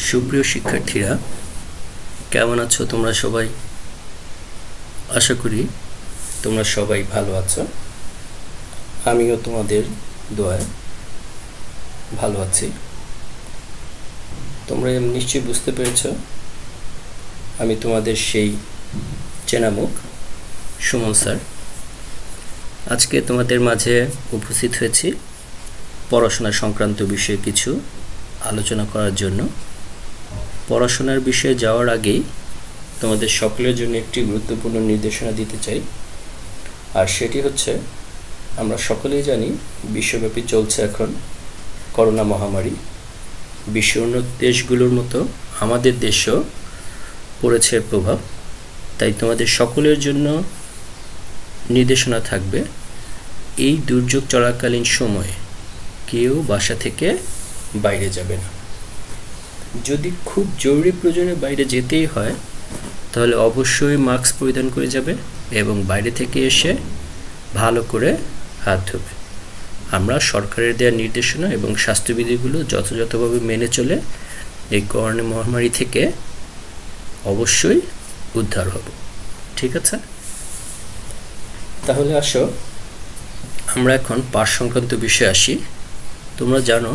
সুপ্রিয় শিক্ষার্থীরা, কেমন আছো তোমরা সবাই? আশা করি তোমরা সবাই ভালো আছো। আমিও তোমাদের দোয়ায় ভালো আছি। তোমরা নিশ্চয়ই বুঝতে পেরেছো আমি তোমাদের সেই চেনা মুখ সুমন স্যার। আজকে তোমাদের মাঝে উপস্থিত হয়েছি পড়াশোনা সংক্রান্ত বিষয়ে কিছু আলোচনা করার জন্য। পড়াশোনার বিষয়ে যাওয়ার আগেই তোমাদের সকলের জন্য একটি গুরুত্বপূর্ণ নির্দেশনা দিতে চাই, আর সেটি হচ্ছে, আমরা সকলেই জানি বিশ্বব্যাপী চলছে এখন করোনা মহামারী। বিশ্ব উন্নত দেশগুলোর মতো আমাদের দেশেও পড়েছে প্রভাব। তাই তোমাদের সকলের জন্য নির্দেশনা থাকবে, এই দুর্যোগ চলাকালীন সময়ে কেউ বাসা থেকে বাইরে যাবে না। যদি খুব জরুরি প্রয়োজনে বাইরে যেতেই হয় তাহলে অবশ্যই মাস্ক পরিধান করে যাবে এবং বাইরে থেকে এসে ভালো করে হাত ধোবে। আমরা সরকারের দেওয়া নির্দেশনা এবং স্বাস্থ্যবিধিগুলো যথাযথভাবে মেনে চলে এই করোনা মহামারী থেকে অবশ্যই উদ্ধার হব। ঠিক আছে? তাহলে আসো আমরা এখন পাঠ সংক্রান্ত বিষয়ে আসি। তোমরা জানো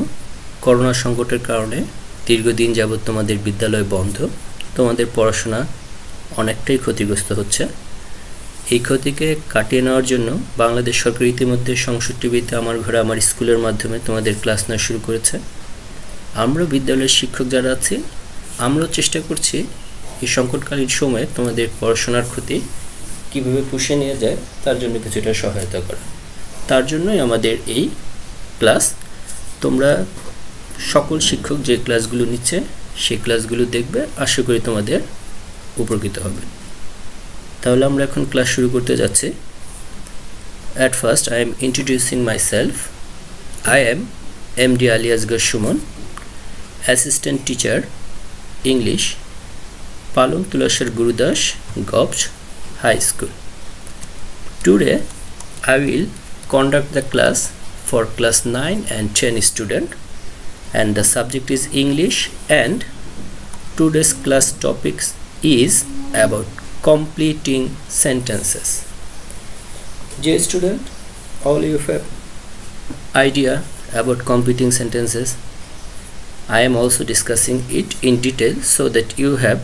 করোনা সংকটের কারণে দীর্ঘদিন যাবৎ তোমাদের বিদ্যালয় বন্ধ, তোমাদের পড়াশোনা অনেকটাই ক্ষতিগ্রস্ত হচ্ছে। এই ক্ষতিকে কাটিয়ে নেওয়ার জন্য বাংলাদেশ সরকার ইতিমধ্যে ৬৫ আমার ঘরে আমার স্কুলের মাধ্যমে তোমাদের ক্লাস নেওয়া শুরু করেছে। আমরা বিদ্যালয়ের শিক্ষক যারা আছি, আমরাও চেষ্টা করছি এই সংকটকালীন সময়ে তোমাদের পড়াশোনার ক্ষতি কীভাবে পুষিয়ে নিয়ে যায় তার জন্য কিছুটা সহায়তা করা। তার জন্যই আমাদের এই ক্লাস। তোমরা সকল শিক্ষক যে ক্লাসগুলো নিচ্ছে সেই ক্লাসগুলো দেখবে, আশা করি তোমাদের উপকৃত হবে। তাহলে আমরা এখন ক্লাস শুরু করতে যাচ্ছি। At first I am introducing myself. I am MD Aliasgar Suman, Assistant Teacher English, Palong Tulashar Gurudas Gopch High School. Today I will conduct the class for class 9 and 10 student, and the subject is English, and today's class topics is about completing sentences. Dear student, all you have idea about completing sentences. I am also discussing it in detail so that you have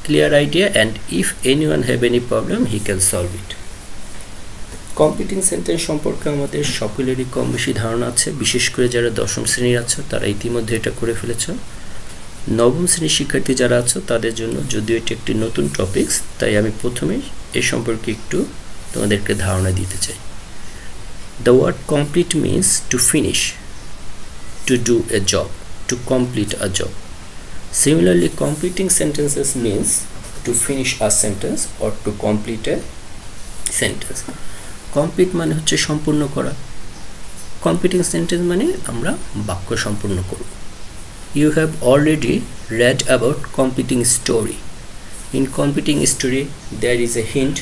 clear idea, and if anyone have any problem he can solve it. Completing sentence সম্পর্কে আমাদের সকলেরই কম বেশি ধারণা আছে। বিশেষ করে যারা দশম শ্রেণীর আছো তারা ইতিমধ্যে এটা করে ফেলেছো। নবম শ্রেণীর শিক্ষার্থী যারা আছো তাদের জন্য যদিও এটি একটি নতুন টপিকস, তাই আমি প্রথমেই এই সম্পর্কে একটু তোমাদেরকে ধারণা দিতে চাই। The word complete means to finish, to do a job, to complete a job. Similarly completing sentences means to finish a sentence or to complete a sentence. Complete মানে হচ্ছে সম্পূর্ণ করা, কমপ্লিটিং সেন্টেন্স মানে আমরা বাক্য সম্পূর্ণ করব। You have already read about completing story. In completing story there is a hint,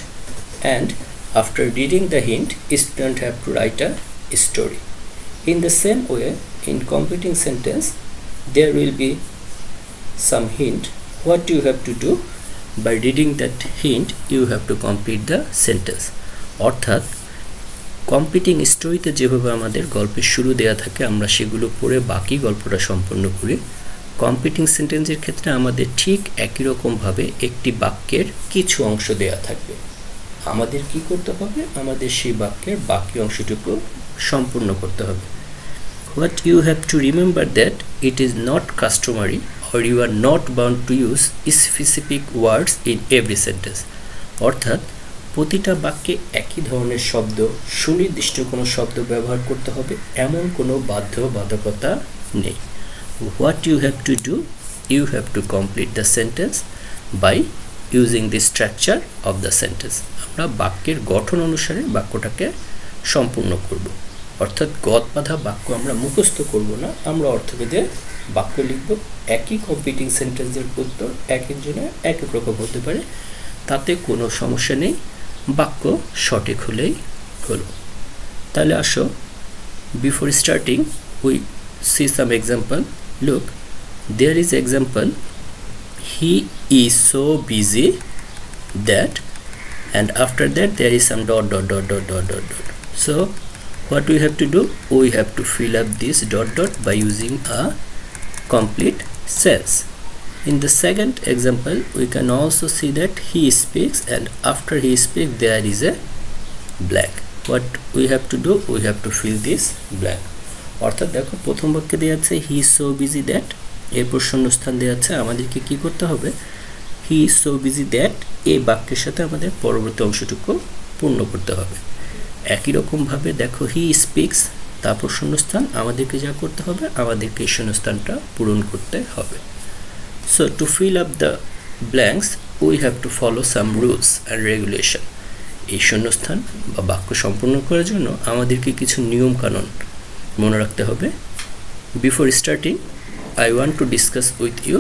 and after reading the hint student have to write a story. In the same way, in completing sentence there will be some hint. What you have to do? By reading that hint you have to complete the sentence. অর্থাৎ completing স্টোরিতে যেভাবে আমাদের গল্পের শুরু দেওয়া থাকে আমরা সেগুলো পড়ে বাকি গল্পটা সম্পূর্ণ করি, কমপ্লিটিং সেন্টেন্সের ক্ষেত্রে আমাদের ঠিক একই রকমভাবে একটি বাক্যের কিছু অংশ দেওয়া থাকবে। আমাদের কি করতে হবে? আমাদের সেই বাক্যের বাকি অংশটুকু সম্পূর্ণ করতে হবে। What you have to remember that it is not customary or you are not bound to use specific words in every sentence. অর্থাৎ প্রতিটা বাক্যে একই ধরনের শব্দ, সুনির্দিষ্ট কোনো শব্দ ব্যবহার করতে হবে এমন কোনো বাধ্যবাধকতা নেই। What you have to do? You have to complete the sentence by using the structure of the sentence. আমরা বাক্যের গঠন অনুসারে বাক্যটাকে সম্পূর্ণ করব। অর্থাৎ গদবাঁধা বাক্য আমরা মুখস্থ করব না, আমরা অর্থভেদে বাক্য লিখব। একই কমপ্লিটিং সেন্টেন্সের উত্তর এক একজনের এক এক রকম হতে পারে, তাতে কোনো সমস্যা নেই, বাক্য সঠিক হলেই হলো। তাহলে আসো, before starting we see some example. Look, there is example, he is so busy that, and after that there is some dot dot dot dot dot dot dot. So what we have to do, we have to fill up this dot dot by using a complete sentence. In the second example, we can also see that he speaks, and after he speaks there is a blank. What we have to do, we have to fill this blank. অর্থাৎ দেখো প্রথম বাক্যে দেওয়া আছে he is so busy that, এরপর শূন্যস্থান দেওয়া আছে, আমাদেরকে কি করতে হবে, he is so busy that এই বাক্যের সাথে আমাদের পরবর্তী অংশটুকু পূর্ণ করতে হবে। একই রকম ভাবে দেখো he speaks, তারপর শূন্যস্থান, আমাদেরকে যা করতে হবে, আমাদেরকে এই শূন্যস্থানটা পূরণ করতে হবে। So to fill up the blanks, we have to follow some rules and regulation. এই শূন্যস্থান বা বাক্য সম্পূর্ণ করার জন্য আমাদেরকে কিছু নিয়ম কানুন মনে রাখতে হবে। Before starting, I want to discuss with you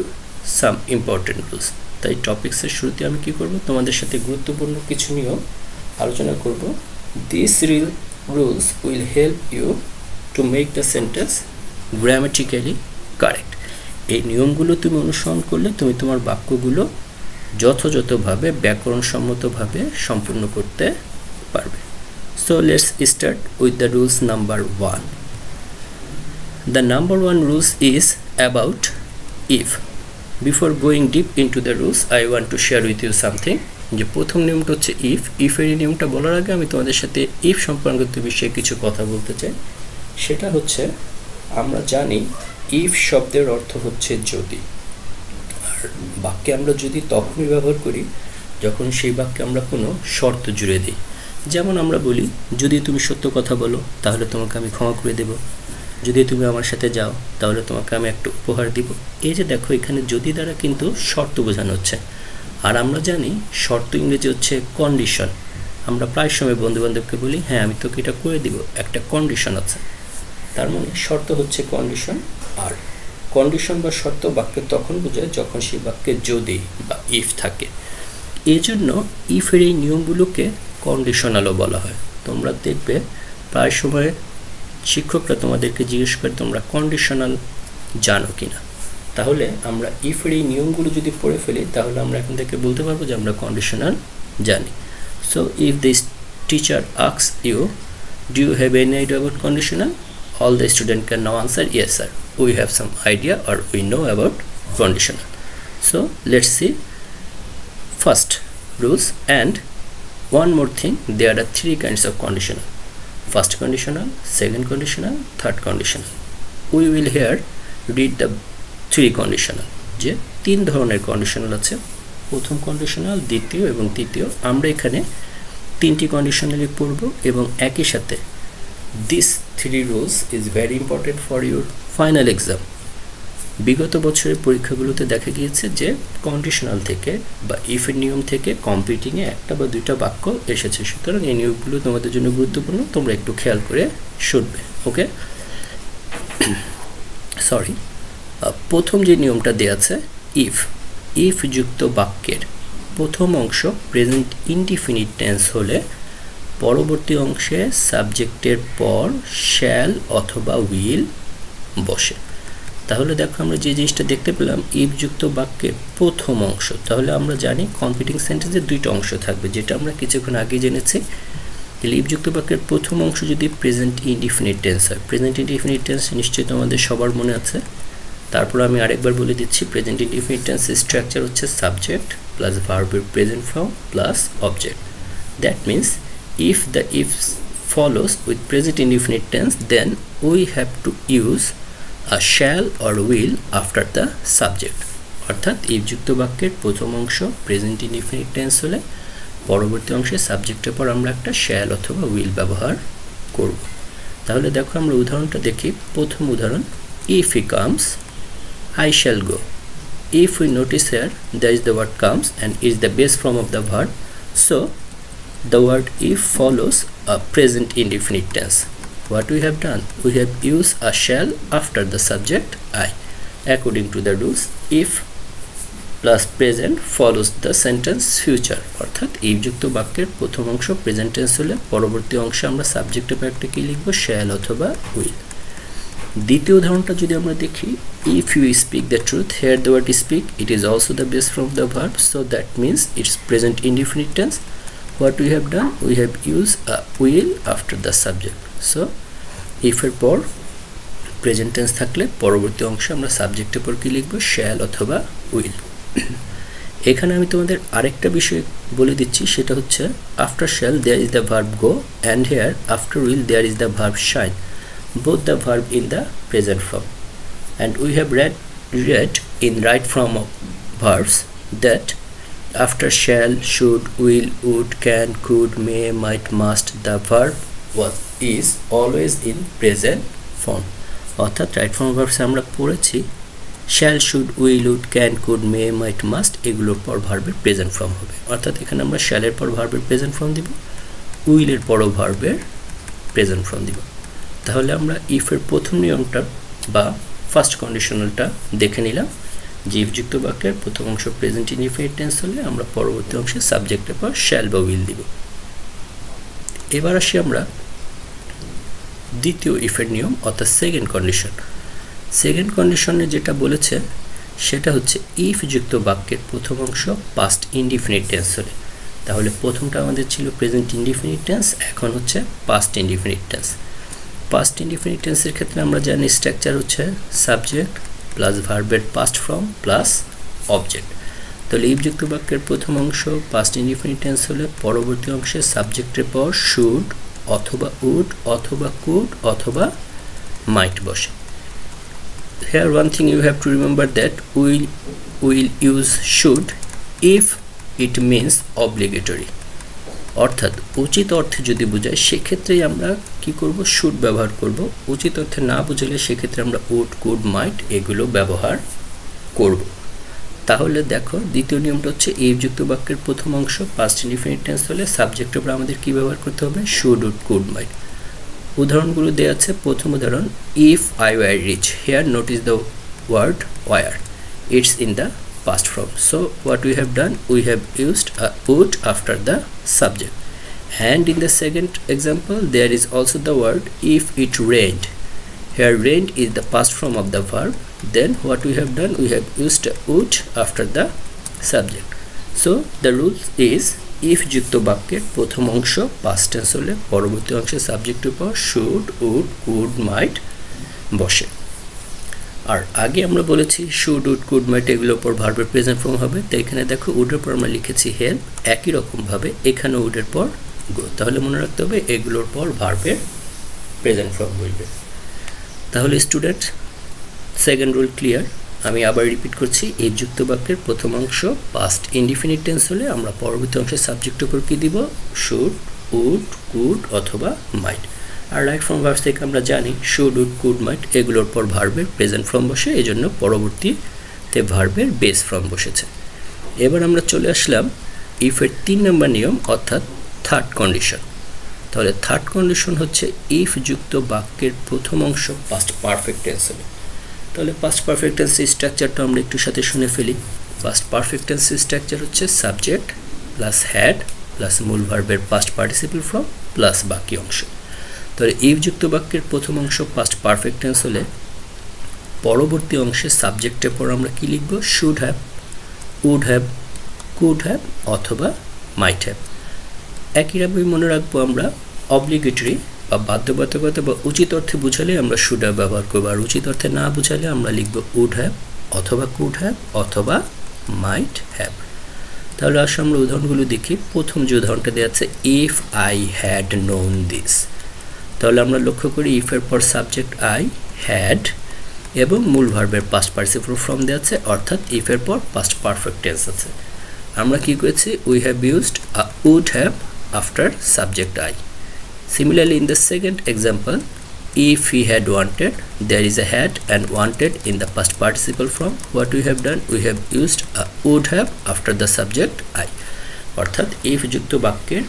some important rules. তাই টপিক্সের শুরুতে আমি কি করব, তোমাদের সাথে গুরুত্বপূর্ণ কিছু নিয়ম আলোচনা করব। These rules will help you to make the sentence grammatically correct. এই নিয়মগুলো তুমি অনুসরণ করলে তুমি তোমার বাক্যগুলো যথাযথভাবে ব্যাকরণসম্মতভাবে সম্পূর্ণ করতে পারবে। So let's start with the rules number 1. The number 1 rules is about if. Before going deep into the rules, I want to share with you something. যে প্রথম নিয়মটা হচ্ছে if এর নিয়মটা বলার আগে আমি তোমাদের সাথে if সম্পর্কিত বিষয়ে কিছু কথা বলতে চাই। সেটা হচ্ছে, আমরা জানি if শব্দের অর্থ হচ্ছে যদি, আর বাক্যে আমরা যদি তখনই ব্যবহার করি যখন সেই বাক্যে আমরা কোনো শর্ত জুড়ে দিই। যেমন আমরা বলি, যদি তুমি সত্য কথা বলো তাহলে তোমাকে আমি ক্ষমা করে দেব, যদি তুমি আমার সাথে যাও তাহলে তোমাকে আমি একটা উপহার দিব। এই যে দেখো, এখানে যদি দ্বারা কিন্তু শর্ত বোঝানো হচ্ছে। আর আমরা জানি শর্ত ইংরেজি হচ্ছে কন্ডিশন। আমরা প্রায় সময় বন্ধুবান্ধবকে বলি, হ্যাঁ আমি তোকে এটা করে দিব, একটা কন্ডিশন আছে। তার মানে শর্ত হচ্ছে কন্ডিশন, আর কন্ডিশন বা শর্ত বাক্যে তখন বোঝায় যখন সেই বাক্যে যদি বা ইফ থাকে। এই জন্য ইফের এই নিয়মগুলোকে কন্ডিশনালও বলা হয়। তোমরা দেখবে প্রায় সময় শিক্ষকরা তোমাদেরকে জিজ্ঞেস করে তোমরা কন্ডিশনাল জানো কিনা। তাহলে আমরা ইফের এই নিয়মগুলো যদি পড়ে ফেলি তাহলে আমরা এখন থেকে বলতে পারবো যে আমরা কন্ডিশনাল জানি। So if this teacher asks you, do you have any idea about conditional? All the student can now answer, yes sir, we have some idea or we know about conditional. So let's see first rules, and one more thing, there are 3 kinds of conditional: first conditional, second conditional, third conditional. We will here read the 3 conditional, যে 3 ধরনের conditional আছে, প্রথম conditional, দ্বিতীয় এবং তৃতীয়। আমরা এখানে 3টি কন্ডিশনালই পড়ব এবং একই সাথে this 3 rules is very important for your final exam. বিগত বছরের পরীক্ষাগুলোতে দেখা গিয়েছে যে কন্ডিশনাল থেকে বা ইফের নিয়ম থেকে কম্পিটিংয়ে একটা বা দুইটা বাক্য এসেছে। সুতরাং এই নিয়মগুলো তোমাদের জন্য গুরুত্বপূর্ণ, তোমরা একটু খেয়াল করে শুনবে। ওকে, সরি, প্রথম যে নিয়মটা দেওয়া আছে ইফ যুক্ত বাক্যের প্রথম অংশ প্রেজেন্ট ইনডিফিনিট টেন্স হলে পরবর্তী অংশে সাবজেক্টের পর শ্যাল অথবা উইল বসে। তাহলে দেখো, আমরা যে জিনিসটা দেখতে পেলাম, ইফ যুক্ত বাক্যের প্রথম অংশ, তাহলে আমরা জানি কম্পিটিং সেন্টেন্সে 2টা অংশ থাকবে, যেটা আমরা কিছুক্ষণ আগে জেনেছি। ইফ যুক্ত বাক্যের প্রথম অংশ যদি প্রেজেন্ট ইনডিফিনিট টেন্স হয়, প্রেজেন্ট ইনডিফিনিট টেন্স নিশ্চয়ই তোমাদের সবার মনে আছে। তারপর আমি আরেকবার বলে দিচ্ছি, প্রেজেন্ট ইনডিফিনিট টেন্সের স্ট্রাকচার হচ্ছে সাবজেক্ট প্লাস ভার্বের present form plus object. That means if the if follows with present indefinite tense, then we have to use a shall or will after the subject. অর্থাৎ if যুক্ত বাক্যের প্রথম অংশ present indefinite tense হলে পরবর্তী অংশে সাবজেক্টের পর আমরা একটা shall অথবা will ব্যবহার করব। তাহলে দেখো, আমরা উদাহরণটা দেখি। প্রথম উদাহরণ, if he comes I shall go. If we notice here, there is the word comes and is the base form of the verb, so the word if follows a present indefinite tense. What we have done, we have used a shall after the subject I. According to the rules, if plus present follows the sentence future. অর্থাৎ if যুক্ত বাক্যের প্রথম অংশ present tense হলে পরবর্তী অংশে আমরা সাবজেক্টের পর একটা কি লিখব, shall অথবা will। দ্বিতীয় উদাহরণটা যদি আমরা দেখি, if you speak the truth, here the word speak, it is also the base form of the verb, so that means it's present indefinite tense. What we have done, we have used a will after the subject. So if এর পর present tense থাকলে পরবর্তী অংশে আমরা সাবজেক্টের পর কি লিখব, শ্যাল অথবা উইল। এখানে আমি তোমাদের আরেকটা বিষয় বলে দিচ্ছি, সেটা হচ্ছে after shall there is the verb go, and here after will there is the verb shine, both the verb in the present form. And we have read in right form of verbs that after shall, should, will, would, can, could, may, might, must, the verb is always in present form. অর্থাৎ right form verbs আমরা পড়েছি shall, should, will, would, can, could, may, might, must এগুলোর পর ভার্বের present form হবে। অর্থাৎ এখানে আমরা শ্যালের পর ভার্বের প্রেজেন্ট ফর্ম দিব, উইলের পরও ভার্বের প্রেজেন্ট ফর্ম দিব। তাহলে আমরা ইফ এর প্রথম নিয়মটা বা ফার্স্ট কন্ডিশনালটা দেখে নিলাম, যে ইফ যুক্ত বাক্যের প্রথম অংশ প্রেজেন্ট ইনডিফিনিট টেন্স হলে আমরা পরবর্তী অংশে সাবজেক্টের পর শ্যাল বা উইল দিব। এবার আসি আমরা দ্বিতীয় ইফের নিয়ম অর্থাৎ সেকেন্ড কন্ডিশন। সেকেন্ড কন্ডিশনে যেটা বলেছে সেটা হচ্ছে ইফ যুক্ত বাক্যের প্রথম অংশ পাস্ট ইনডিফিনিট টেন্স হলে। তাহলে প্রথমটা আমাদের ছিল প্রেজেন্ট ইনডিফিনিট টেন্স, এখন হচ্ছে past indefinite tense. Past indefinite টেন্সের ক্ষেত্রে আমরা জানি স্ট্রাকচার হচ্ছে সাবজেক্ট প্লাস ভার্বের পাস্ট ফর্ম প্লাস অবজেক্ট। তাহলে ইফ যুক্ত বাক্যের প্রথম অংশ পাস্ট ইনডিফিনিট টেন্স হলে পরবর্তী অংশে সাবজেক্টের পর শুড অথবা উড অথবা কুড অথবা মাইট বসে। Here one thing you have to remember that we will use should if it means obligatory, অর্থাৎ উচিত অর্থে যদি বোঝায় সেক্ষেত্রেই আমরা কি করব, শুড ব্যবহার করব। উচিত অর্থে না বুঝলে সেক্ষেত্রে আমরা উড, কুড, মাইট এগুলো ব্যবহার করব। তাহলে দেখো দ্বিতীয় নিয়মটা হচ্ছে ইফ যুক্ত বাক্যের প্রথম অংশ পাস্ট ইনডিফিনিট টেন্স হলে সাবজেক্টের উপর আমাদের কি ব্যবহার করতে হবে, শুড, উড, কুড, মাইট। উদাহরণগুলো দেওয়া আছে। প্রথম উদাহরণ, if I were rich, here notice the word were, it's in the past form. So what we have done, we have used a would after the subject. And in the second example there is also the word if it rained. Here rained is the past form of the verb. Then what we have done, we have used a would after the subject. So the rule is if যুক্ত বাক্যের প্রথম অংশ past tense হলে পরবর্তী অংশে সাবজেক্টের পর should, would, could, might বসে। আর আগে আমরা বলেছি শুড, উড, কুড, মাইট এগুলোর পর ভার্বের প্রেজেন্ট ফর্ম হবে। তো এখানে দেখো উডের পর আমরা লিখেছি হেল্প, একই রকমভাবে এখানে উডের পর গো। তাহলে মনে রাখতে হবে এগুলোর পর ভার্বের প্রেজেন্ট ফর্ম বলবে। তাহলে স্টুডেন্ট সেকেন্ড রুল ক্লিয়ার। আমি আবার রিপিট করছি, এই যুক্ত বাক্যের প্রথম অংশ পাস্ট ইনডিফিনিট টেন্স হলে আমরা পরবর্তী অংশে সাবজেক্টের উপর কি দিব, শুড, উড, কুড অথবা মাইট। আর রাইট ফর্ম ভার্বস থেকে আমরা জানি শুড, উড, কুড, মাইট এগুলোর পর ভার্বের প্রেজেন্ট ফর্ম বসে, এই জন্য পরবর্তীতে ভার্বের বেস ফর্ম বসেছে। এবার আমরা চলে আসলাম ইফের 3 নম্বর নিয়ম অর্থাৎ থার্ড কন্ডিশন। তাহলে থার্ড কন্ডিশন হচ্ছে ইফ যুক্ত বাক্যের প্রথম অংশ পাস্ট পারফেক্ট টেন্স হবে। তাহলে পাস্ট পারফেক্ট টেন্সের স্ট্রাকচারটা আমরা একটু সাথে শুনে ফেলি। পাস্ট পারফেক্ট টেন্সের স্ট্রাকচার হচ্ছে সাবজেক্ট প্লাস হ্যাড প্লাস মূল ভার্বের পাস্ট পার্টিসিপল ফর্ম প্লাস বাকি অংশ। তাহলে ইফ যুক্ত বাক্যের প্রথম অংশ পাস্ট পারফেক্ট টেন্স হলে পরবর্তী অংশে সাবজেক্টের পর আমরা কি লিখব, should have, would have, could have অথবা মাইট হ্যাভ। একইভাবে মনে রাখবো আমরা অব্লিগেটরি বা বাধ্যবাধকতা বা উচিত অর্থে বুঝালে আমরা শুড হ্যাভ ব্যবহার করবো, আর উচিত অর্থে না বুঝালে আমরা লিখব উড হ্যাভ অথবা কুড হ্যাভ অথবা মাইট হ্যাভ। তাহলে আসলে আমরা উদাহরণগুলো দেখি। প্রথম যে উদাহরণটা দেওয়া আছে, if I had known this. তাহলে আমরা লক্ষ্য করি ইফের পর সাবজেক্ট আই, হ্যাড এবং মূল ভার্বের পাস্ট পার্টিসিপল ফর্ম দেওয়া আছে, অর্থাৎ ইফের পর পাস্ট পারফেক্ট টেন্স আছে। আমরা কি করেছি, we have used a would have after subject I. Similarly in the second example, if he had wanted, there is a had and wanted in the past participle form. What we have done, we have used a would have after the subject I. অর্থাৎ if যুক্ত বাক্যের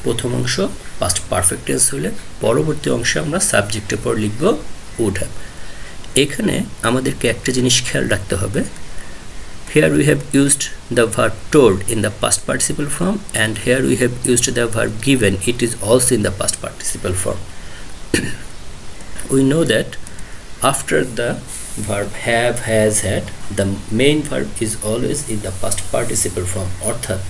প্রথম অংশ past perfect tense হলে পরবর্তী অংশে আমরা সাবজেক্টের পর লিখব would have। এখানে আমাদেরকে একটা জিনিস খেয়াল রাখতে হবে, here we have used the verb told in the past participle form and here we have used the verb given, it is also in the past participle form. We know that after the verb have, has, had, the main verb is always in the past participle form. অর্থাৎ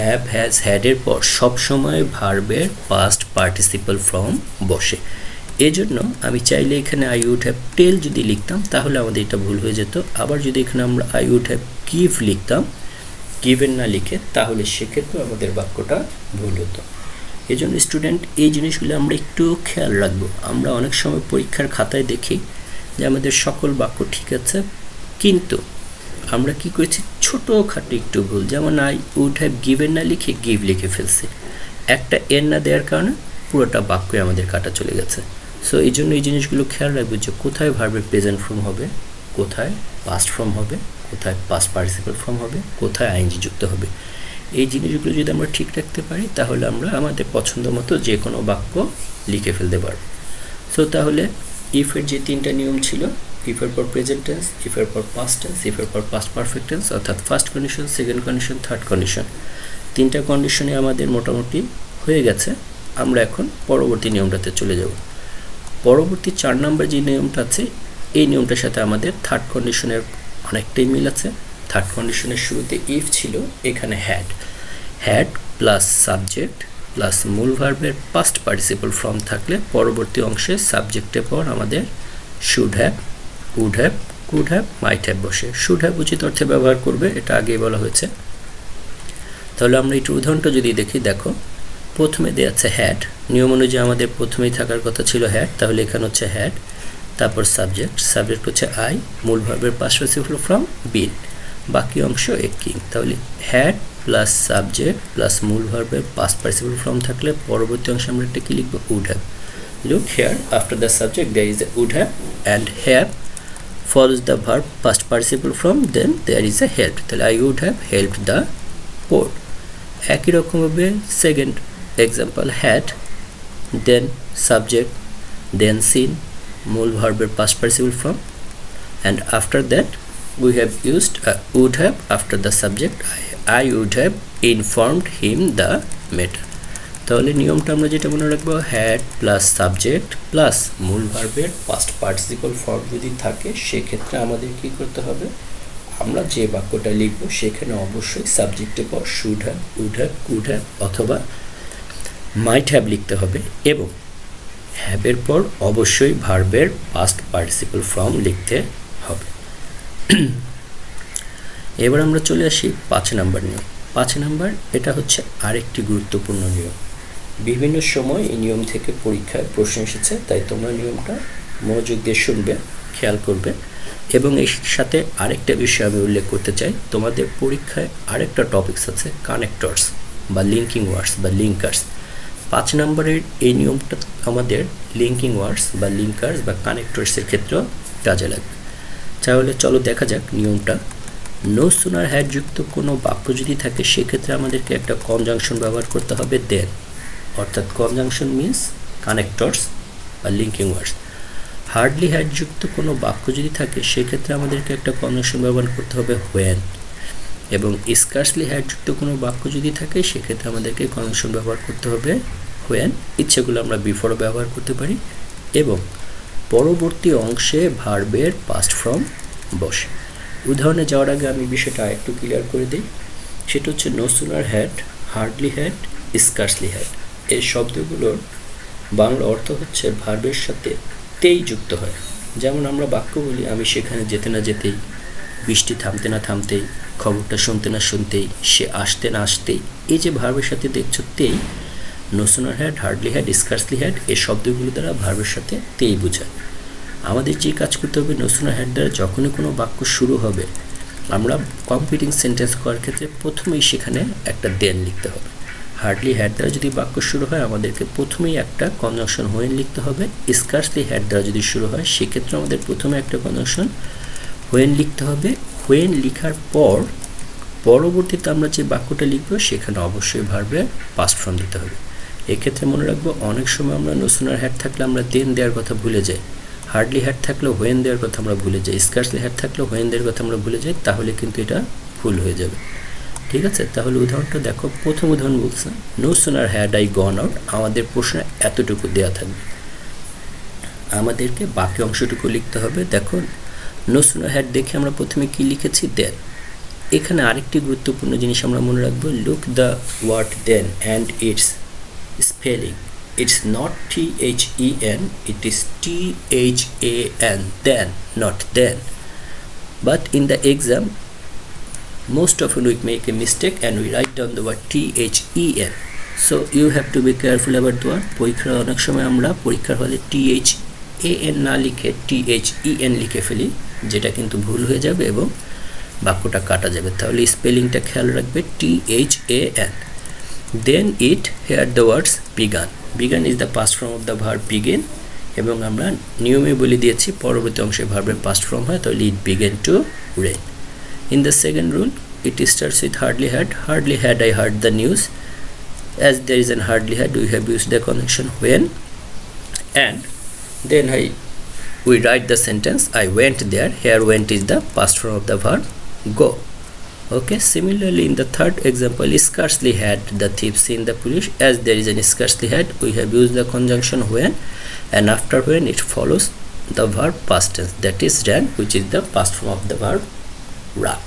have, has, had এর পর সবসময় ভার্বের past participle form বসে। এজন্য আমি চাইলে এখানে I would have tell যদি লিখতাম তাহলে আমাদের এটা ভুল হয়ে যেত। আবার যদি এখানে আমরা I would have give লিখতাম, given না লিখে, তাহলে সেক্ষেত্রে আমাদের বাক্যটা ভুল হতো। এজন্য স্টুডেন্ট এই জিনিসগুলো আমরা একটু খেয়াল রাখবো। আমরা অনেক সময় পরীক্ষার খাতায় দেখি যে আমাদের সকল বাক্য ঠিক আছে, কিন্তু আমরা কি করেছি ছোটখাটো একটু ভুল, যেমন I would have given না লিখে give লিখে ফেলছি। একটা এর না দেওয়ার কারণে পুরোটা বাক্যে আমাদের কাটা চলে গেছে। সো এই জন্য এই জিনিসগুলো খেয়াল রাখবো যে কোথায় ভার্বের প্রেজেন্ট ফর্ম হবে, কোথায় পাস্ট ফর্ম হবে, কোথায় পাস্ট পার্টিসিপল ফর্ম হবে, কোথায় আইএনজি যুক্ত হবে। এই জিনিসগুলো যদি আমরা ঠিক রাখতে পারি তাহলে আমরা আমাদের পছন্দ মতো যে কোনো বাক্য লিখে ফেলতে পারব। সো তাহলে ইফের যে তিনটা নিয়ম ছিল, ইফের পর প্রেজেন্ট টেন্স, ইফের পর পাস্ট টেন্স, ইফের পর পাস্ট পারফেক্ট টেন্স, অর্থাৎ first condition, second condition, third condition, তিনটা কন্ডিশনে আমাদের মোটামুটি হয়ে গেছে। আমরা এখন পরবর্তী নিয়মটাতে চলে যাব। পরবর্তী 4 নম্বর যে নিয়মটা আছে, এই নিয়মটার সাথে আমাদের থার্ড কন্ডিশনের অনেকটাই মিল আছে। থার্ড কন্ডিশনের শুরুতে ইফ ছিল, এখানে হ্যাড প্লাস সাবজেক্ট প্লাস মূল ভার্বের পাস্ট পার্টিসিপল ফর্ম থাকলে পরবর্তী অংশে সাবজেক্টের পর আমাদের should have, would have, could have, might have বসে। শুড হ্যাভ উচিত অর্থে ব্যবহার করবে, এটা আগেই বলা হয়েছে। তাহলে আমরা একটু উদাহরণটা যদি দেখি, দেখো প্রথমে দেওয়া আছে হ্যাড, নিয়ম অনুযায়ী আমাদের প্রথমেই থাকার কথা ছিল হ্যাড, তাহলে এখানে হচ্ছে হ্যাড, তারপর সাবজেক্ট হচ্ছে আই, মূল ভার্বের পাস্ট পার্টিসিপল ফর্ম বিন, বাকি অংশ একই। তাহলে হ্যাড প্লাস সাবজেক্ট প্লাস মূল ভার্বের পাস্ট পার্টিসিপল ফর্ম থাকলে পরবর্তী অংশে আমরা একটা কি লিখবো, would have. Look here, after the subject there is a would have and have follows the verb past participle form, then there is a helped, তাহলে I would have helped the poor। একই রকম ভাবে second example, had then subject then seen, মূল ভার্বের past participle form, and after that we have used a would have after the subject, I would have informed him the matter। তাহলে নিয়মটা আমরা যেটা মনে রাখবো, হ্যাড প্লাস সাবজেক্ট প্লাস মূল ভার্বের পাস্ট পার্টিসিপল ফর্ম যদি থাকে সেক্ষেত্রে আমাদের কি করতে হবে, আমরা যে বাক্যটা লিখব সেখানে অবশ্যই সাবজেক্টের পর should have, would have, could have অথবা মাইট হ্যাভ লিখতে হবে, এবং হ্যাভের পর অবশ্যই ভার্বের পাস্ট পার্টিসিপল ফর্ম লিখতে হবে। এবার আমরা চলে আসি 5 নম্বর নিয়ম। 5 নম্বর, এটা হচ্ছে আরেকটি গুরুত্বপূর্ণ নিয়ম। বিভিন্ন সময় এই নিয়ম থেকে পরীক্ষায় প্রশ্ন এসেছে, তাই তোমরা নিয়মটা মনোযোগ দিয়ে শুনবে, খেয়াল করবে। এবং এর সাথে আরেকটা বিষয় আমি উল্লেখ করতে চাই, তোমাদের পরীক্ষায় আরেকটা টপিকস আছে কানেক্টরস বা লিঙ্কিং ওয়ার্ডস বা লিঙ্কার্স। 5 নম্বরের এই নিয়মটা আমাদের লিঙ্কিং ওয়ার্ডস বা লিঙ্কার্স বা কানেক্টরসের ক্ষেত্রেও কাজে লাগবে। তাহলে চলো দেখা যাক নিয়মটা। নো সুনার হ্যাড যুক্ত কোনো বাক্য যদি থাকে সেক্ষেত্রে আমাদেরকে একটা কনজাংশন ব্যবহার করতে হবে দেন, অর্থাৎ কনজাংশন মিনস কানেক্টরস বা লিঙ্কিং ওয়ার্ডস। হার্ডলি হ্যাড যুক্ত কোনো বাক্য যদি থাকে সেক্ষেত্রে আমাদেরকে একটা কনজাংশন ব্যবহার করতে হবে হোয়েন, এবং স্কার্সলি হ্যাড যুক্ত কোনো বাক্য যদি থাকে সেক্ষেত্রে আমাদেরকে কনজাংশন ব্যবহার করতে হবে হোয়েন। ইচ্ছেগুলো আমরা বিফোরও ব্যবহার করতে পারি, এবং পরবর্তী অংশে ভার্বের পাস্ট ফর্ম বসে। উদাহরণে যাওয়ার আগে আমি বিষয়টা একটু ক্লিয়ার করে দিই, সেটা হচ্ছে no sooner had, hardly had, scarcely had, এই শব্দগুলোর বাংলা অর্থ হচ্ছে ভার্বের সাথে তেই যুক্ত হয়। যেমন আমরা বাক্য বলি, আমি সেখানে যেতে না যেতেই, বৃষ্টি থামতে না থামতেই, খবরটা শুনতে না শুনতেই, সে আসতে না আসতেই, এই যে ভার্বের সাথে দেখছো তেই, no sooner had, hardly had, scarcely had, এই শব্দগুলো দ্বারা ভার্বের সাথে তেই বোঝায়। আমাদের যে কাজ করতে হবে, নো সুনার হ্যাড দ্বারা যখনই কোনো বাক্য শুরু হবে আমরা কম্পিটিং সেন্টেন্স করার ক্ষেত্রে প্রথমেই সেখানে একটা দেন লিখতে হবে। হার্ডলি হ্যাড দ্বারা যদি বাক্য শুরু হয় আমাদেরকে প্রথমেই একটা কনজাংশন হোয়েন লিখতে হবে। স্কার্সলি হ্যাড দ্বারা যদি শুরু হয় সেক্ষেত্রে আমাদের প্রথমে একটা কনজাংশন হোয়েন লিখতে হবে। হোয়েন লেখার পর পরবর্তীতে আমরা যে বাক্যটা লিখব সেখানে অবশ্যই ভার্বের পাস্ট ফর্ম দিতে হবে। এক্ষেত্রে মনে রাখবো, অনেক সময় আমরা নো সুনার হ্যাড থাকলে আমরা দেন দেওয়ার কথা ভুলে যাই, হার্ডলি হ্যাড থাকলেও হোয়েন দেওয়ার কথা আমরা ভুলে যাই, স্কার্সলি হ্যাড থাকলেও হোয়েন দেওয়ার কথা আমরা ভুলে যাই, তাহলে কিন্তু এটা ভুল হয়ে যাবে। ঠিক আছে, তাহলে উদাহরণটা দেখো। প্রথম উদাহরণ বলছে no sooner had I gone out, আমাদের প্রশ্নে এতটুকু দেওয়া থাকবে। আমাদেরকে বাকি অংশটুকু লিখতে হবে। দেখো নো সুনার হ্যাড দেখে আমরা প্রথমে কি লিখেছি দেন। এখানে আরেকটি গুরুত্বপূর্ণ জিনিস আমরা মনে রাখবো, look the word then and its spelling, it's not THEN, it is THAN, then, not then. But in the exam most often we make a mistake and we write down the word THEN, so you have to be careful about the word. পরীক্ষার অনেক সময় আমরা পরীক্ষার হলে THAN না লিখে THEN লিখে ফেলি, যেটা কিন্তু ভুল হয়ে যাবে এবং বাক্যটা কাটা যাবে। তাহলে স্পেলিংটা খেয়াল রাখবে THAN। Then it, here the words began, began is the past form of the verb begin, এবং আমরা নিয়মে বলে দিয়েছি পরবর্তী অংশে ভার্বের past form হয়, তাহলে it began to rain. In the second rule, it starts with hardly had. Hardly had I heard the news. As there is an hardly had, we have used the conjunction when, and then we write the sentence I went there. Here went is the past form of the verb go. Okay, similarly in the third example, scarcely had the thief seen the police. As there is an scarcely had, we have used the conjunction when, and after when it follows the verb past tense, that is ran, which is the past form of the verb run.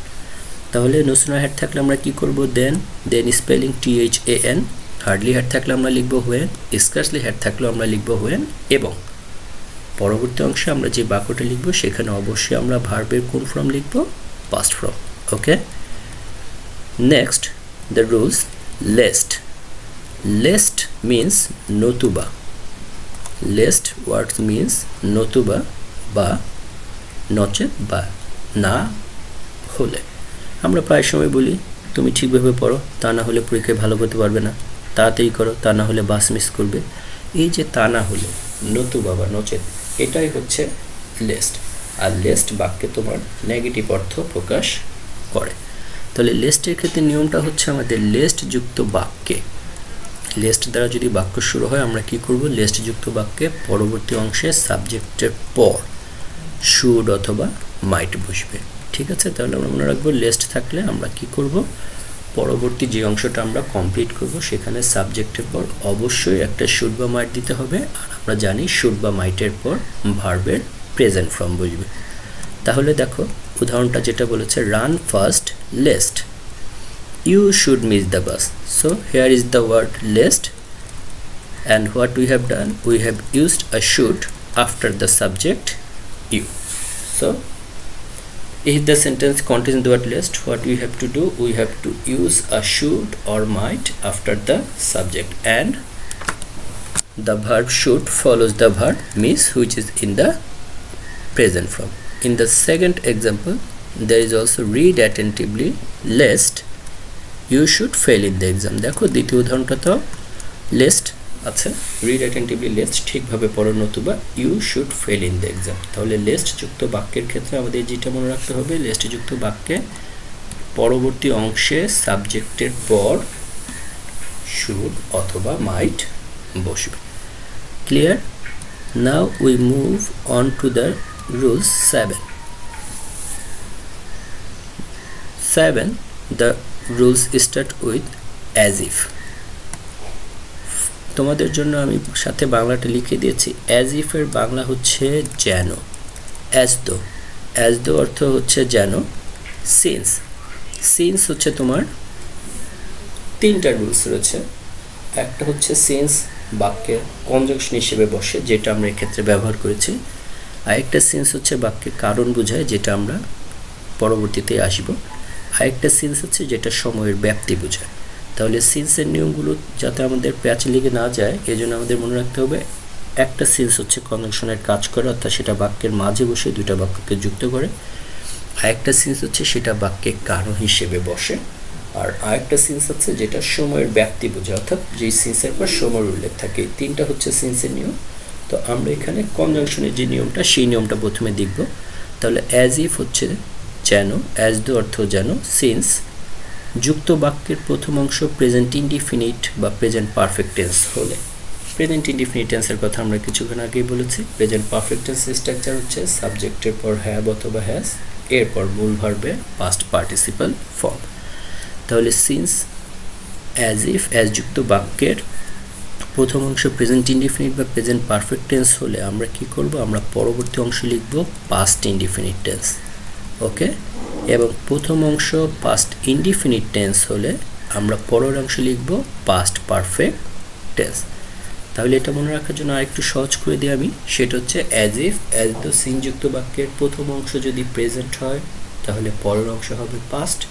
তাহলে no sooner had থাকলে আমরা কি করব, then spelling THAN, hardly had থাকলে আমরা লিখব when, scarcely had থাকলে আমরা লিখব when, এবং পরবর্তী অংশে আমরা যে বাক্যটা লিখব সেখানে অবশ্যই আমরা ভার্বের কোন ফর্ম লিখব, past form. Okay, next the rules. Lest, lest means notuba, lest word means notuba বা নচেত বা না হলে। আমরা প্রায় সময় বলি তুমি ঠিকভাবে পড়ো, তা না হলে পরীক্ষায় ভালো করতে পারবে না, তাড়াতাড়ি করো, তা না হলে বাস মিস করবে। এই যে তা না হলে, নতুবা বা নচেত, এটাই হচ্ছে লেস্ট। আর লেস্ট বাক্যে তোমার নেগেটিভ অর্থ প্রকাশ করে। তাহলে লেস্টের ক্ষেত্রে নিয়মটা হচ্ছে আমাদের লেস্ট যুক্ত বাক্যে, লেস্ট দ্বারা যদি বাক্য শুরু হয় আমরা কি করব, লেস্ট যুক্ত বাক্যে পরবর্তী অংশে সাবজেক্টের পর শুড অথবা মাইট বসবে। ঠিক আছে, তাহলে আমরা মনে রাখবো লেস্ট থাকলে আমরা কি করব, পরবর্তী যে অংশটা আমরা কমপ্লিট করব সেখানে সাবজেক্টের পর অবশ্যই একটা শুড বা মাইট দিতে হবে। আর আমরা জানি শুড বা মাইটের পর ভার্বের প্রেজেন্ট ফর্ম বসবে। তাহলে দেখো উদাহরণটা যেটা বলেছে, run fast least you should miss the bus. So here is the word lest, and what we have done, we have used a should after the subject you. So if the sentence contains the word lest, what we have to do, we have to use a should or might after the subject, and the verb should follows the verb miss, which is in the present form. In the second example, there is also read attentively lest you should fail in the exam. দেখো দ্বিতীয় উদাহরণটা তো least আছে, read attentively least ঠিকভাবে পড়ো নতুবা you should fail in the exam. তাহলে lest যুক্ত বাক্যের ক্ষেত্রে আমাদের যেটা মনে রাখতে হবে, লেস্ট যুক্ত বাক্যে পরবর্তী অংশে সাবজেক্টের পর শুড অথবা মাইট বসবে। Clear? Now we move on to the rules 7. The rules start with as if. তোমাদের জন্য আমি সাথে বাংলাটা লিখে দিয়েছি। as if এর বাংলা হচ্ছে যেন, as though, as though অর্থ হচ্ছে যেন। since, since হচ্ছে তোমার তিনটা রুলস রয়েছে। একটা হচ্ছে since বাক্যে কনজাংশন হিসেবে বসে, যেটা আমরা এক্ষেত্রে ব্যবহার করেছি। আরেকটা since হচ্ছে বাক্যে কারণ বোঝায়, যেটা আমরা পরবর্তীতে আসব। আরেকটা সিন্স হচ্ছে যেটা সময়ের ব্যাপ্তি বোঝায়। তাহলে সিন্সের নিয়মগুলো যাতে আমাদের প্যাচ লেগে না যায় এজন্য আমাদের মনে রাখতে হবে একটা সিন্স হচ্ছে কনজাংশনের কাজ করে, অর্থাৎ সেটা বাক্যের মাঝে বসে দুইটা বাক্যকে যুক্ত করে। আরেকটা সিন্স হচ্ছে সেটা বাক্যে কারণ হিসেবে বসে। আর আরেকটা সিন্স হচ্ছে যেটা সময়ের ব্যাপ্তি বোঝায়, অর্থাৎ যেই সিন্সের পর সময়ের উল্লেখ থাকে। তিনটা হচ্ছে সিন্সের নিয়ম। তো আমরা এখানে কনজাংশনের যে নিয়মটা সেই নিয়মটা প্রথমে দেখব। তাহলে অ্যাজ ইফ হচ্ছে যেন, অ্যাজ দো অর্থ যেন, সিন্স যুক্ত বাক্যের প্রথম অংশ প্রেজেন্ট ইনডিফিনিট বা প্রেজেন্ট পারফেক্ট টেন্স হলে। প্রেজেন্ট ইনডিফিনিট টেন্সের কথা আমরা কিছুক্ষণ আগেই বলেছি। প্রেজেন্ট পারফেক্ট টেন্সের স্ট্রাকচার হচ্ছে সাবজেক্টের পর হ্যাভ অথবা হ্যাজ, এরপর মূল ভার্বে পাস্ট পার্টিসিপাল ফর্ম। তাহলে সিন্স অ্যাজ ইফ, অ্যাজ যুক্ত বাক্যের প্রথম অংশ প্রেজেন্ট ইনডিফিনিট বা প্রেজেন্ট পারফেক্ট টেন্স হলে আমরা কি করব, আমরা পরবর্তী অংশ লিখব পাস্ট ইনডিফিনিট টেন্স। ওকে, এবং প্রথম অংশ পাস্ট ইনডিফিনিট টেন্স হলে আমরা পরের অংশ লিখব পাস্ট পারফেক্ট টেন্স। তাহলে এটা মনে রাখার জন্য আরেকটু সহজ করে দিই আমি, সেটা হচ্ছে অ্যাজ ইফ অ্যাজ দ্য সিনযুক্ত বাক্যের প্রথম অংশ যদি প্রেজেন্ট হয় তাহলে পরের অংশ হবে পাস্ট,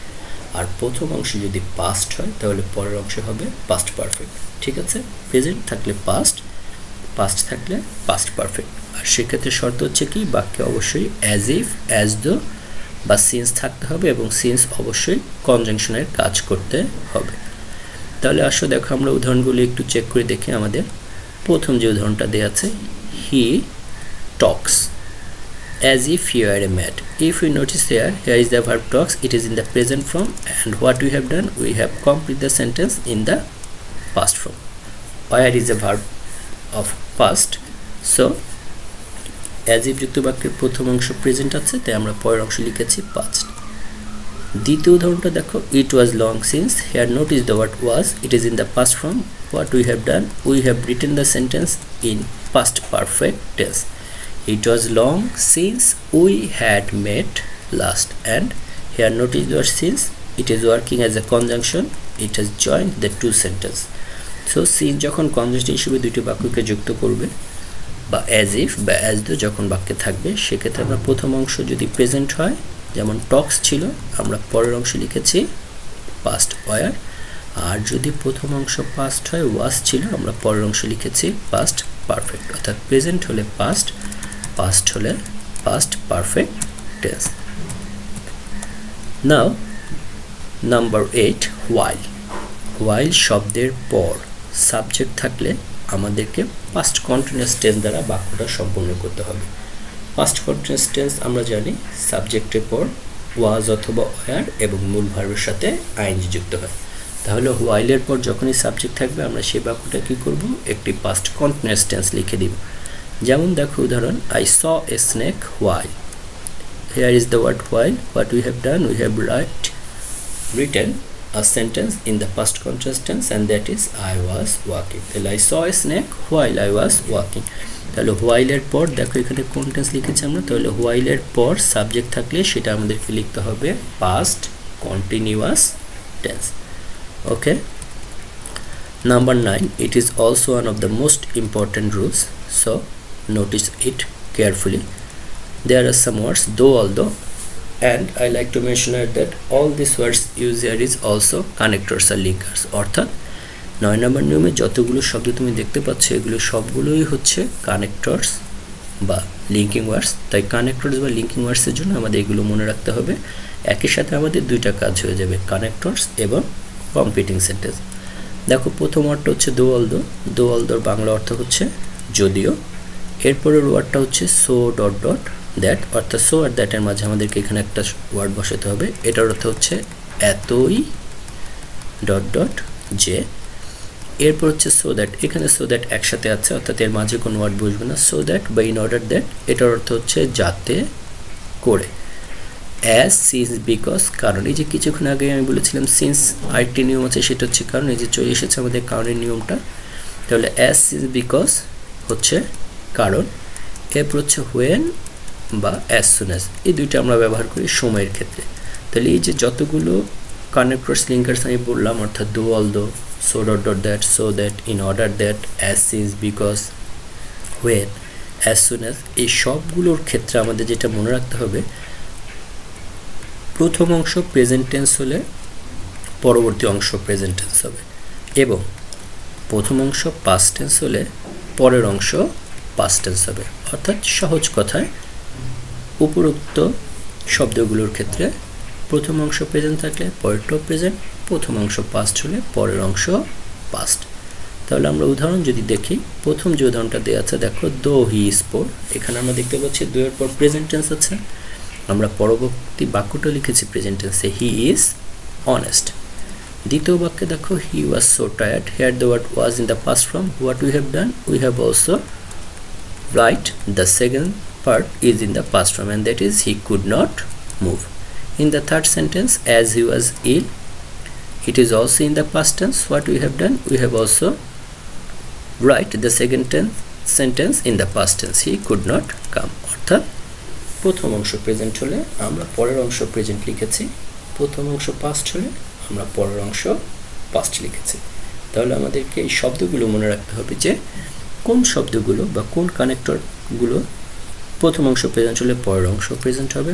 আর প্রথম অংশ যদি পাস্ট হয় তাহলে পরের অংশ হবে পাস্ট পারফেক্ট। ঠিক আছে, প্রেজেন্ট থাকলে পাস্ট, পাস্ট থাকলে পাস্ট পারফেক্ট। আর সেক্ষেত্রে শর্ত হচ্ছে কি, বাক্যে অবশ্যই অ্যাজ ইফ অ্যাজ দ্য বা সিন্স থাকতে হবে এবং সিন্স অবশ্যই কনজাংশনের কাজ করতে হবে। তাহলে আসো দেখো আমরা উদাহরণগুলো একটু চেক করে দেখি। আমাদের প্রথম যে উদাহরণটা দেওয়া আছে, হি টক্স as if he were a mat. If we notice here is the verb talks, it is in the present form, and what we have done, we have completed the sentence in the past form. Where is the verb of past, so as if যুক্ত বাক্যের প্রথম অংশ present আছে তাই আমরা পরের অংশ লিখেছি পাস্ট। দ্বিতীয় উদাহরণটা দেখো, it was long since, here notice the word was, it is in the past form. What we have done, we have written the sentence in past perfect tense. It was long since we had met last, and here notice the word since, it is working as a conjunction, it has joined the two sentences. So since যখন conjunction হিসেবে দুটি বাক্যকে যুক্ত করবে বা as if বা as though যখন বাক্যে থাকবে, সেক্ষেত্রে আমরা প্রথম অংশ যদি প্রেজেন্ট হয় যেমন টক্স ছিল, আমরা পরের অংশ লিখেছি পাস্ট ওয়ার, আর যদি প্রথম অংশ পাস্ট হয় ওয়াজ ছিল, আমরা পরের অংশ লিখেছি পাস্ট পারফেক্ট। অর্থাৎ প্রেজেন্ট হলে পাস্ট, পাস্ট হলে পাস্ট পারফেক্ট টেন্স। নাও নাম্বার 8, হোয়াইল। হোয়াইল শব্দের পর সাবজেক্ট থাকলে আমাদেরকে পাস্ট কন্টিনিউয়াস টেন্স দ্বারা বাক্যটা সম্পূর্ণ করতে হবে। পাস্ট কন্টিনিউয়াস টেন্স আমরা জানি সাবজেক্টের পর ওয়াজ অথবা ওয়ার এবং মূল ভার্বের সাথে আইএনজি যুক্ত হয়। তাহলে হোয়াইলের পর যখনই সাবজেক্ট থাকবে আমরা সেই বাক্যটা কী করব, একটি পাস্ট কন্টিনিউয়াস টেন্স লিখে দিব। যেমন দেখো উদাহরণ, I saw a snake while, here is the word while, what we have done, we have written a sentence in the past continuous tense, and that is I was walking. তাহলে I saw a snake while I was walking. তাহলে while এর পর দেখো এখানে কোন tense লিখেছি আমরা, তাহলে while এর পর সাবজেক্ট থাকলে সেটা আমাদেরকে লিখতে হবে past continuous tense. Okay, number 9, it is also one of the most important rules, so notice it carefully. There are some words though, although, and I like to mention that all these words used here is also connectors or linkers. অর্থাৎ 9 নম্বর নিয়মে যতগুলো শব্দ তুমি দেখতে পাচ্ছ এগুলো সবগুলোই হচ্ছে কানেক্টরস বা লিঙ্কিং ওয়ার্ডস। তাই কানেক্টরস বা লিঙ্কিং ওয়ার্ডসের জন্য আমাদের এগুলো মনে রাখতে হবে। একই সাথে আমাদের দুইটা কাজ হয়ে যাবে, কানেক্টরস এবং কমপ্লিটিং সেন্টেন্স। দেখো প্রথম ওয়ার্ডটা হচ্ছে দো অলদো, দো অলদোর বাংলা অর্থ হচ্ছে যদিও। এরপরের ওয়ার্ডটা হচ্ছে সো ডট ডট দ্যাট, অর্থাৎ সো আর দ্যাটের মাঝে আমাদেরকে এখানে একটা ওয়ার্ড বসাতে হবে, এটার অর্থ হচ্ছে এতই ডট ডট যে। এরপর হচ্ছে সো দ্যাট, এখানে সো দ্যাট একসাথে আছে অর্থাৎ এর মাঝে কোনো ওয়ার্ড বসবে না। সো দ্যাট বা ইন অর্ডার দ্যাট, এটার অর্থ হচ্ছে যাতে করে। অ্যাজ, সিন্স, বিকজ, কারণ। এই যে কিছুক্ষণ আগে আমি বলেছিলাম সিন্স আরেকটি নিয়ম আছে, সেটা হচ্ছে কারণ। এই যে চলে এসেছে আমাদের কারণের নিয়মটা। তাহলে অ্যাজ, সিন্স, বিকজ হচ্ছে কারণ। এরপর হচ্ছে হোয়েন বা অ্যাজ সুন অ্যাজ, এই দুইটা আমরা ব্যবহার করি সময়ের ক্ষেত্রে। তাহলে এই যে যতগুলো কানেক্টরস লিঙ্কার্স আমি বললাম, অর্থাৎ দো although, so dot dot that, so that, in order that, as, since, because, when, as soon as, এই সবগুলোর ক্ষেত্রে আমাদের যেটা মনে রাখতে হবে, প্রথম অংশ প্রেজেন্ট টেন্স হলে পরবর্তী অংশ প্রেজেন্ট টেন্স হবে, এবং প্রথম অংশ পাস্ট টেন্স হলে পরের অংশ পাস্ট টেন্স হবে। অর্থাৎ সহজ কথায় উপরোক্ত শব্দগুলোর ক্ষেত্রে প্রথম অংশ প্রেজেন্ট থাকলে পরেরটাও প্রেজেন্ট, প্রথম অংশ পাস্ট হলে পরের অংশ পাস্ট। তাহলে আমরা উদাহরণ যদি দেখি, প্রথম যে উদাহরণটা দেওয়া আছে দেখো, দো হি ইজ পোর, এখানে আমরা দেখতে পাচ্ছি দো এর পর প্রেজেন্ট টেন্স আছে, আমরা পরবর্তী বাক্যটা লিখেছি প্রেজেন্ট টেন্সে, হি ইজ অনেস্ট। দ্বিতীয় বাক্যে দেখো, he was so tired, here the word was in the past form, what we have done, we have also write the second part is in the past form, and that is he could not move. In the third sentence, as he was ill, it is also in the past tense. What we have done, we have also write the second sentence in the past tense. He could not come. অর্থাৎ প্রথম অংশ present হলে আমরা পরের অংশ present লিখেছি, প্রথম অংশ পাস্ট হলে আমরা পরের অংশ পাস্ট লিখেছি। তাহলে আমাদেরকে এই শব্দগুলো মনে রাখতে হবে যে কোন শব্দগুলো বা কোন কানেক্টরগুলো প্রথম অংশ প্রেজেন্ট হলে পরের অংশ প্রেজেন্ট হবে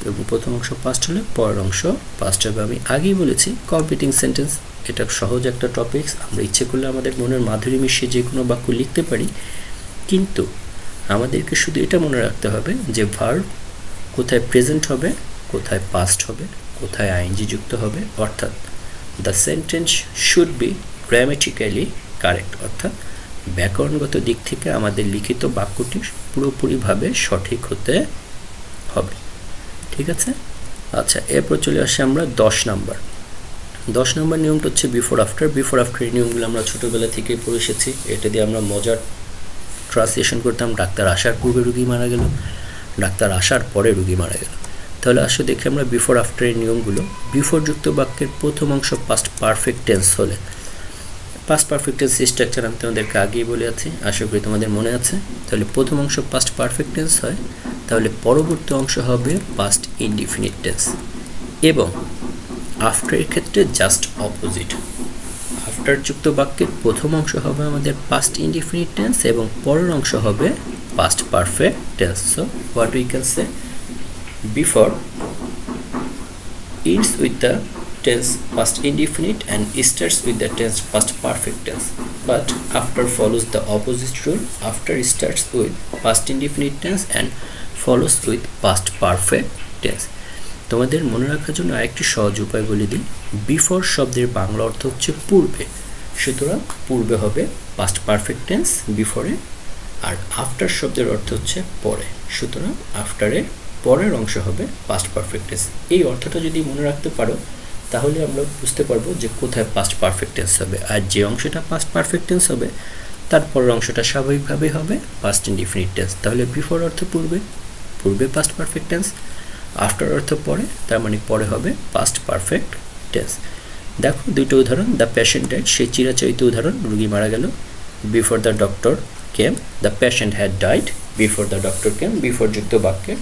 এবং প্রথম অংশ পাস্ট হলে পরের অংশ পাস্ট হবে। আমি আগেই বলেছি কম্পিটিং সেন্টেন্স এটা সহজ একটা টপিকস, আমরা ইচ্ছে করলে আমাদের মনের মাধুরী মিশিয়ে যে কোনো বাক্য লিখতে পারি, কিন্তু আমাদেরকে শুধু এটা মনে রাখতে হবে যে ভার্ব কোথায় প্রেজেন্ট হবে, কোথায় পাস্ট হবে, কোথায় আইএনজি যুক্ত হবে, অর্থাৎ the sentence should be grammatically correct, অর্থাৎ ব্যাকরণগত দিক থেকে আমাদের লিখিত বাক্যটি পুরোপুরিভাবে সঠিক হতে হবে। ঠিক আছে, আচ্ছা এরপর চলে আসি আমরা 10 নম্বর নিয়মটা হচ্ছে বিফোর আফটার। বিফোর আফটার এই নিয়মগুলো আমরা ছোটোবেলা থেকেই পড়ে এসেছি। এটা দিয়ে আমরা মজার ট্রান্সলেশন করতাম, ডাক্তার আসার পূর্বে রুগী মারা গেল, ডাক্তার আসার পরে রুগী মারা গেল। তাহলে আসলে দেখি আমরা বিফোর আফটারের নিয়মগুলো। বিফোর যুক্ত বাক্যের প্রথম অংশ পাস্ট পারফেক্ট টেন্স হলে, পাস্ট পারফেক্ট টেন্স স্ট্রাকচার আমি তোমাদেরকে আগেই বলে আছি, আশা করি তোমাদের মনে আছে। তাহলে প্রথম অংশ পাস্ট পারফেক্ট টেন্স হয়, তাহলে পরবর্তী অংশ হবে পাস্ট ইনডিফিনিট টেন্স, এবং আফটারের ক্ষেত্রে জাস্ট অপোজিট। আফটার যুক্ত বাক্যের প্রথম অংশ হবে আমাদের পাস্ট ইনডিফিনিট টেন্স এবং পরের অংশ হবে past perfect tense. So what we can say, before ends with the tense past indefinite and starts with the tense past perfect tense, but after follows the opposite rule. After starts with past indefinite tense and follows with past perfect tense. তোমাদের মনে রাখার জন্য আরেকটি সহজ উপায় বলে দিই। Before শব্দের বাংলা অর্থ হচ্ছে পূর্বে, সুতরাং পূর্বে হবে পাস্ট পারফেক্ট টেন্স বিফোরে, আর আফটার শব্দের অর্থ হচ্ছে পরে, সুতরাং আফটারের পরের অংশ হবে পাস্ট পারফেক্ট টেন্স। এই অর্থটা যদি মনে রাখতে পারো তাহলে আমরা বুঝতে পারবো যে কোথায় পাস্ট পারফেক্ট টেন্স হবে, আর যে অংশটা পাস্ট পারফেক্ট টেন্স হবে তার পরের অংশটা স্বাভাবিকভাবে হবে পাস্ট ইনডিফিনিট টেন্স। তাহলে বিফোর অর্থ পূর্বে, পূর্বে পাস্ট পারফেক্ট টেন্স, আফটার অর্থ পরে, তার মানে পরে হবে পাস্ট পারফেক্ট টেন্স। দেখো দুটো উদাহরণ, দ্য পেশেন্ট ডাইড, সেই চিরাচরিত উদাহরণ, রুগী মারা গেল। Before the doctor came, the patient had died. Before the doctor came, before যুক্ত বাক্যে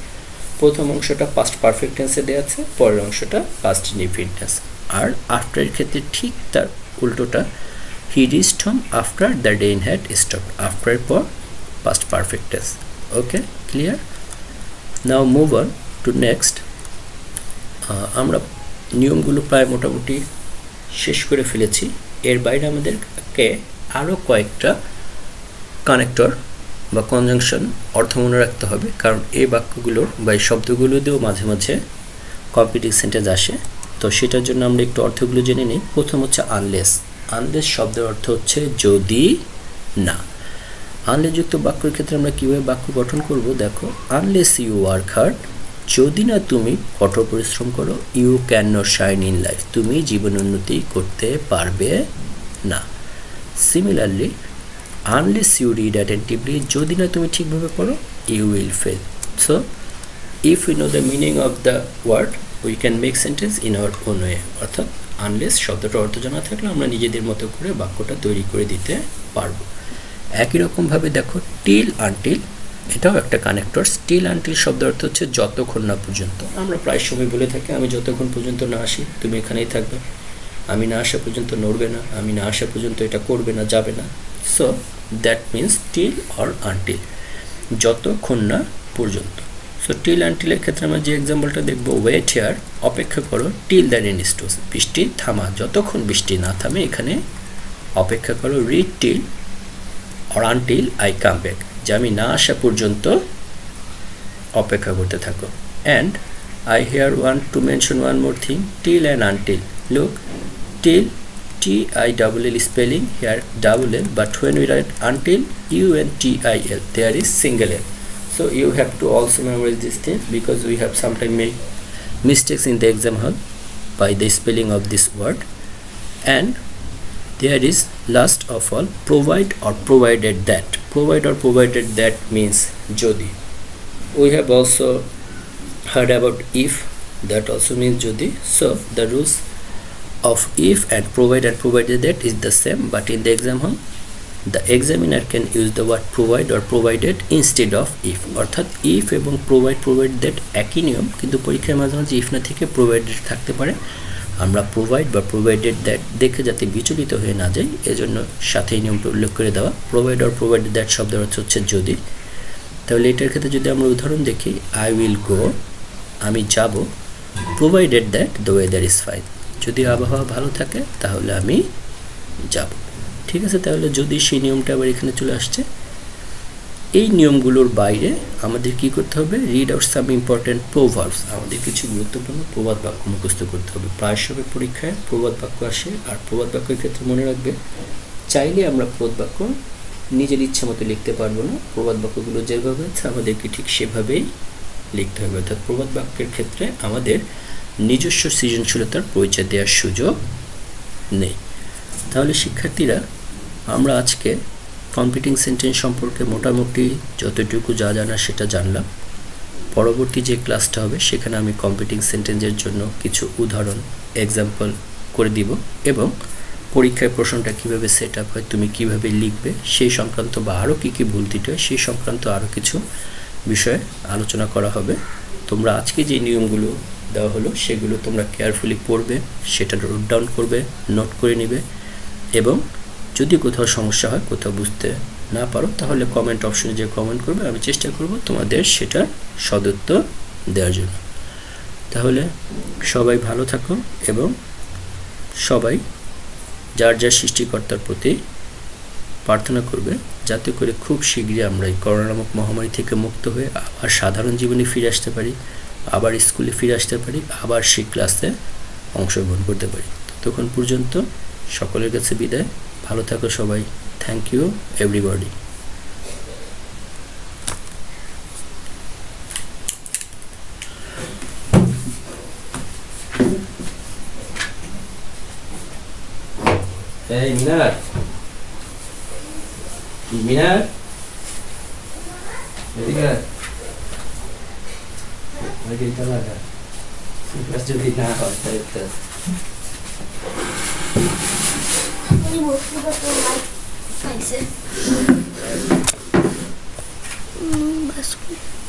প্রথম অংশটা পাস্ট পারফেক্ট টেন্সে দেওয়া আছে, পরের অংশটা পাস্ট ইনডিফিনিট টেন্স। আর আফটারের ক্ষেত্রে ঠিক তার উল্টোটা, he reached home after the rain had stopped, আফটারের পর past perfect tense. Okay, clear? Now move on to next. আমরা নিয়মগুলো প্রায় মোটামুটি শেষ করে ফেলেছি। এর বাইরে আমাদেরকে আরও কয়েকটা কানেক্টর বা কনজাংশন অর্থ মনে রাখতে হবে, কারণ এই বাক্যগুলোর বা এই শব্দগুলোতেও মাঝে মাঝে কম্পিটিং সেন্টেন্স আসে। তো সেটার জন্য আমরা একটু অর্থগুলো জেনে নিই। প্রথম হচ্ছে আনলেস। আনলেস শব্দের অর্থ হচ্ছে যদি না। আনলেস যুক্ত বাক্যের ক্ষেত্রে আমরা কীভাবে বাক্য গঠন করব দেখো, আনলেস ইউ ওয়ার্ক হার্ড, যদি না তুমি কঠোর পরিশ্রম করো, you can not shine in life, তুমি জীবন উন্নতি করতে পারবে না। Similarly unless you read attentively, যদি না তুমি ঠিকভাবে পড়ো, you will fail. So if you know the meaning of the word we can make sentence in our own way. অর্থাৎ আনলেস শব্দটার অর্থ জানা থাকলে আমরা নিজেদের মতো করে বাক্যটা তৈরি করে দিতে পারবো। একই রকমভাবে দেখো টিল আনটিল, এটাও একটা কানেক্টর। টিল আনটিল শব্দের অর্থ হচ্ছে যতক্ষণ না পর্যন্ত। আমরা প্রায় সময় বলে থাকি আমি যতক্ষণ পর্যন্ত না আসি তুমি এখানেই থাকবে, আমি না আসা পর্যন্ত নড়বে না, আমি না আসা পর্যন্ত এটা করবে না, যাবে না। So that means till or until, যতক্ষণ না পর্যন্ত। সো টিল আনটিলের ক্ষেত্রে আমরা যে এক্সাম্পলটা দেখবো, ওয়েট হিয়ার, অপেক্ষা করো, টিল দ্য রেইন স্টপস, বৃষ্টি থামা, যতক্ষণ বৃষ্টি না থামে এখানে অপেক্ষা করো। Read till or until I come back, যে আমি না আসা পর্যন্ত অপেক্ষা করতে থাকো। And I here want to mention one more thing, till and until. Look, till T-I-L-L spelling here double L, but when we write until, U-N-T-I-L, there is single L. So you have to also memorize this thing, because we have sometimes made mistakes in the exam hall by the spelling of this word. And there is last of all provide or provided that. Provide or provided that means jodi. We have also heard about if, that also means jodi. So the rules of if and provided that is the same, but in the exam hall the examiner can use the word provide or provided instead of if, অর্থাৎ if এবং provided একই নিয়ম, কিন্তু পরীক্ষায় মাঝে মাঝে if না থেকে প্রোভাইডেড থাকতে পারে। আমরা প্রোভাইড বা প্রোভাইডেড দ্যাট দেখে যাতে বিচলিত হয়ে না যাই, এজন্য সাথে এই নিয়মটা উল্লেখ করে দেওয়া। প্রোভাইড অর প্রোভাইডেড দ্যাট শব্দের অর্থ হচ্ছে যদি। তাহলে এটার ক্ষেত্রে যদি আমরা উদাহরণ দেখি, আই উইল গো, আমি যাব, provided that the weather is fine, যদি আবহাওয়া ভালো থাকে তাহলে আমি যাব। ঠিক আছে, তাহলে যদি সেই নিয়মটা আবার এখানে চলে আসছে। এই নিয়মগুলোর বাইরে আমাদের কি করতে হবে? Read out some important proverbs, আমাদের কিছু গুরুত্বপূর্ণ প্রবাদ বাক্য মুখস্থ করতে হবে। প্রায় সবের পরীক্ষায় প্রবাদ বাক্য আসে, আর প্রবাদ বাক্যের ক্ষেত্রে মনে রাখবে, চাইলে আমরা প্রবাদ বাক্য নিজের ইচ্ছা মতো লিখতে পারবো না। প্রবাদ বাক্যগুলো যেভাবে আছে আমাদেরকে ঠিক সেভাবেই লিখতে হবে, অর্থাৎ প্রবাদ বাক্যের ক্ষেত্রে আমাদের নিজস্ব সৃজনশীলতার পরিচয় দেওয়ার সুযোগ নেই। তাহলে শিক্ষার্থীরা, আমরা আজকে কম্পিটিং সেন্টেন্স সম্পর্কে মোটামুটি যতটুকু যা জানা সেটা জানলাম। পরবর্তী যে ক্লাসটা হবে সেখানে আমি কম্পিটিং সেন্টেন্সের জন্য কিছু উদাহরণ এক্সাম্পল করে দিব, এবং পরীক্ষায় প্রশ্নটা কীভাবে সেট আপ হয়, তুমি কীভাবে লিখবে সেই সংক্রান্ত বা আরও কী কী ভুল ত্রুটি হয় সেই সংক্রান্ত আরও কিছু বিষয়ে আলোচনা করা হবে। তোমরা আজকে যে নিয়মগুলো দেওয়া হলো সেগুলো তোমরা কেয়ারফুলি পড়বে, সেটা নোট ডাউন করবে, নোট করে নেবে, এবং যদি কোথাও সমস্যা হয়, কোথাও বুঝতে না পারো, তাহলে কমেন্ট অপশনে যে কমেন্ট করবে, আমি চেষ্টা করব তোমাদের সেটার সদুত্তর দেওয়ার জন্য। তাহলে সবাই ভালো থাকো, এবং সবাই যার যার সৃষ্টিকর্তার প্রতি প্রার্থনা করবে যাতে করে খুব শীঘ্রই আমরা এই করোনা নামক মহামারী থেকে মুক্ত হয়ে আবার সাধারণ জীবনে ফিরে আসতে পারি, আবার স্কুলে ফিরে আসতে পারি, আবার সেই ক্লাসে অংশগ্রহণ করতে পারি। ততক্ষণ পর্যন্ত সকলের কাছে বিদায়, ভালো থাকো সবাই। Thank you everybody. এই মিনার, মিনার এদিকে এটা লাগা, ক্লাস যদি না হয় তাহলে Basta.